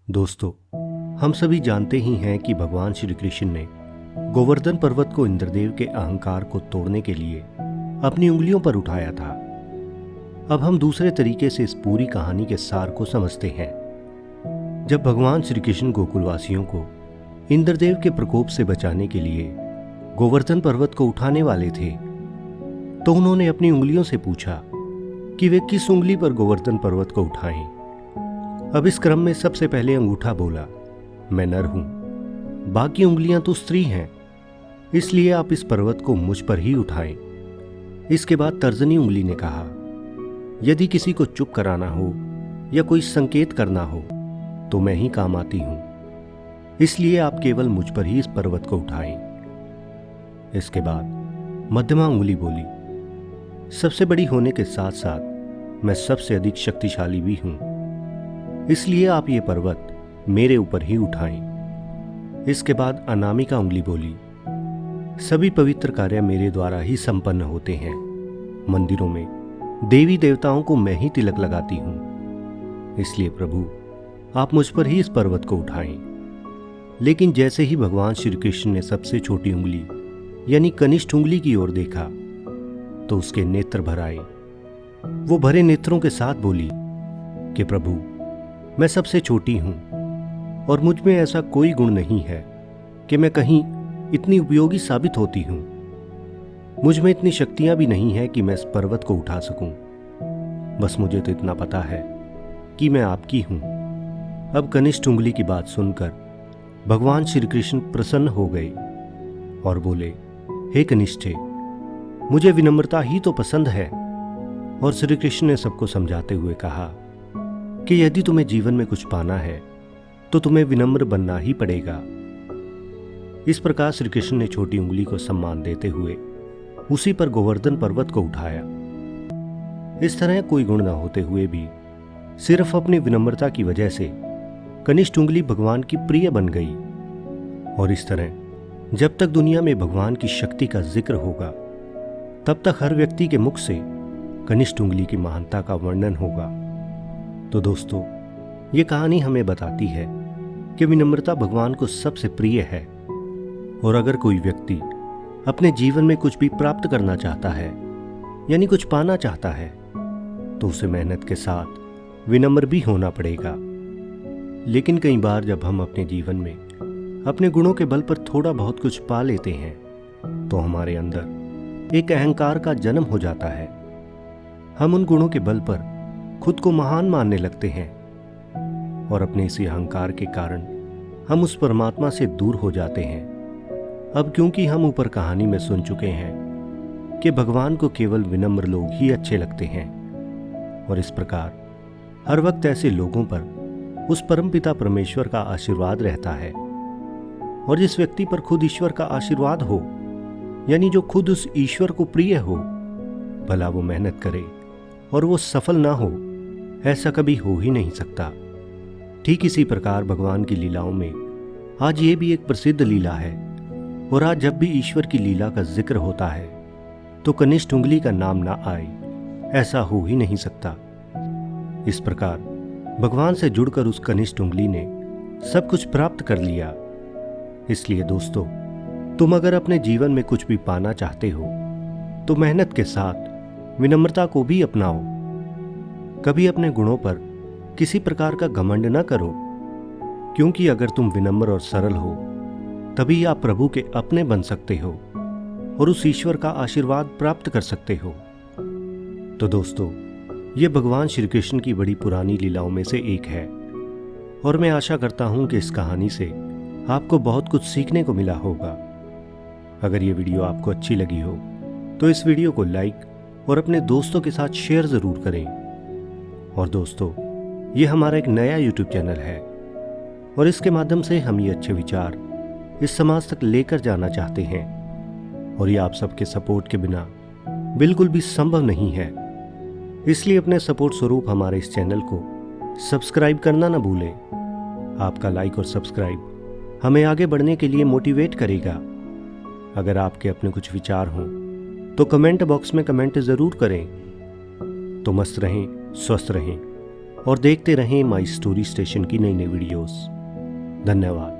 दोस्तों, हम सभी जानते ही हैं कि भगवान श्री कृष्ण ने गोवर्धन पर्वत को इंद्रदेव के अहंकार को तोड़ने के लिए अपनी उंगलियों पर उठाया था। अब हम दूसरे तरीके से इस पूरी कहानी के सार को समझते हैं। जब भगवान श्री कृष्ण गोकुलवासियों को इंद्रदेव के प्रकोप से बचाने के लिए गोवर्धन पर्वत को उठाने वाले थे, तो उन्होंने अपनी उंगलियों से पूछा कि वे किस उंगली पर गोवर्धन पर्वत को उठाएं। अब इस क्रम में सबसे पहले अंगूठा बोला, मैं नर हूं, बाकी उंगलियां तो स्त्री हैं, इसलिए आप इस पर्वत को मुझ पर ही उठाएं। इसके बाद तर्जनी उंगली ने कहा, यदि किसी को चुप कराना हो या कोई संकेत करना हो तो मैं ही काम आती हूं, इसलिए आप केवल मुझ पर ही इस पर्वत को उठाएं। इसके बाद मध्यमा उंगली बोली, सबसे बड़ी होने के साथ साथ मैं सबसे अधिक शक्तिशाली भी हूं, इसलिए आप ये पर्वत मेरे ऊपर ही उठाएं। इसके बाद अनामिका उंगली बोली, सभी पवित्र कार्य मेरे द्वारा ही संपन्न होते हैं। मंदिरों में देवी देवताओं को मैं ही तिलक लगाती हूं, इसलिए प्रभु आप मुझ पर ही इस पर्वत को उठाएं। लेकिन जैसे ही भगवान श्री कृष्ण ने सबसे छोटी उंगली यानी कनिष्ठ उंगली की ओर देखा तो उसके नेत्र भर आए। वो भरे नेत्रों के साथ बोली कि प्रभु मैं सबसे छोटी हूं और मुझ में ऐसा कोई गुण नहीं है कि मैं कहीं इतनी उपयोगी साबित होती हूं। मुझ में इतनी शक्तियां भी नहीं है कि मैं इस पर्वत को उठा सकूं। बस मुझे तो इतना पता है कि मैं आपकी हूं। अब कनिष्ठ उंगली की बात सुनकर भगवान श्री कृष्ण प्रसन्न हो गए और बोले, हे कनिष्ठे, मुझे विनम्रता ही तो पसंद है। और श्री कृष्ण ने सबको समझाते हुए कहा कि यदि तुम्हें जीवन में कुछ पाना है तो तुम्हें विनम्र बनना ही पड़ेगा। इस प्रकार श्री कृष्ण ने छोटी उंगली को सम्मान देते हुए उसी पर गोवर्धन पर्वत को उठाया। इस तरह कोई गुण न होते हुए भी सिर्फ अपनी विनम्रता की वजह से कनिष्ठ उंगली भगवान की प्रिय बन गई। और इस तरह जब तक दुनिया में भगवान की शक्ति का जिक्र होगा तब तक हर व्यक्ति के मुख से कनिष्ठ उंगली की महानता का वर्णन होगा। तो दोस्तों, ये कहानी हमें बताती है कि विनम्रता भगवान को सबसे प्रिय है। और अगर कोई व्यक्ति अपने जीवन में कुछ भी प्राप्त करना चाहता है यानी कुछ पाना चाहता है तो उसे मेहनत के साथ विनम्र भी होना पड़ेगा। लेकिन कई बार जब हम अपने जीवन में अपने गुणों के बल पर थोड़ा बहुत कुछ पा लेते हैं तो हमारे अंदर एक अहंकार का जन्म हो जाता है। हम उन गुणों के बल पर खुद को महान मानने लगते हैं और अपने इसी अहंकार के कारण हम उस परमात्मा से दूर हो जाते हैं। अब क्योंकि हम ऊपर कहानी में सुन चुके हैं कि भगवान को केवल विनम्र लोग ही अच्छे लगते हैं, और इस प्रकार हर वक्त ऐसे लोगों पर उस परमपिता परमेश्वर का आशीर्वाद रहता है। और जिस व्यक्ति पर खुद ईश्वर का आशीर्वाद हो यानी जो खुद उस ईश्वर को प्रिय हो, भला वो मेहनत करे और वो सफल ना हो, ऐसा कभी हो ही नहीं सकता। ठीक इसी प्रकार भगवान की लीलाओं में आज ये भी एक प्रसिद्ध लीला है। और आज जब भी ईश्वर की लीला का जिक्र होता है तो कनिष्ठ उंगली का नाम ना आए, ऐसा हो ही नहीं सकता। इस प्रकार भगवान से जुड़कर उस कनिष्ठ उंगली ने सब कुछ प्राप्त कर लिया। इसलिए दोस्तों, तुम अगर अपने जीवन में कुछ भी पाना चाहते हो तो मेहनत के साथ विनम्रता को भी अपनाओ। कभी अपने गुणों पर किसी प्रकार का घमंड न करो, क्योंकि अगर तुम विनम्र और सरल हो तभी आप प्रभु के अपने बन सकते हो और उस ईश्वर का आशीर्वाद प्राप्त कर सकते हो। तो दोस्तों, ये भगवान श्री कृष्ण की बड़ी पुरानी लीलाओं में से एक है और मैं आशा करता हूं कि इस कहानी से आपको बहुत कुछ सीखने को मिला होगा। अगर ये वीडियो आपको अच्छी लगी हो तो इस वीडियो को लाइक और अपने दोस्तों के साथ शेयर जरूर करें। और दोस्तों, ये हमारा एक नया YouTube चैनल है और इसके माध्यम से हम ये अच्छे विचार इस समाज तक लेकर जाना चाहते हैं, और ये आप सबके सपोर्ट के बिना बिल्कुल भी संभव नहीं है। इसलिए अपने सपोर्ट स्वरूप हमारे इस चैनल को सब्सक्राइब करना ना भूलें। आपका लाइक और सब्सक्राइब हमें आगे बढ़ने के लिए मोटिवेट करेगा। अगर आपके अपने कुछ विचार हों तो कमेंट बॉक्स में कमेंट जरूर करें। तो मस्त रहें, स्वस्थ रहें और देखते रहें माई स्टोरी स्टेशन की नई नई वीडियोस। धन्यवाद।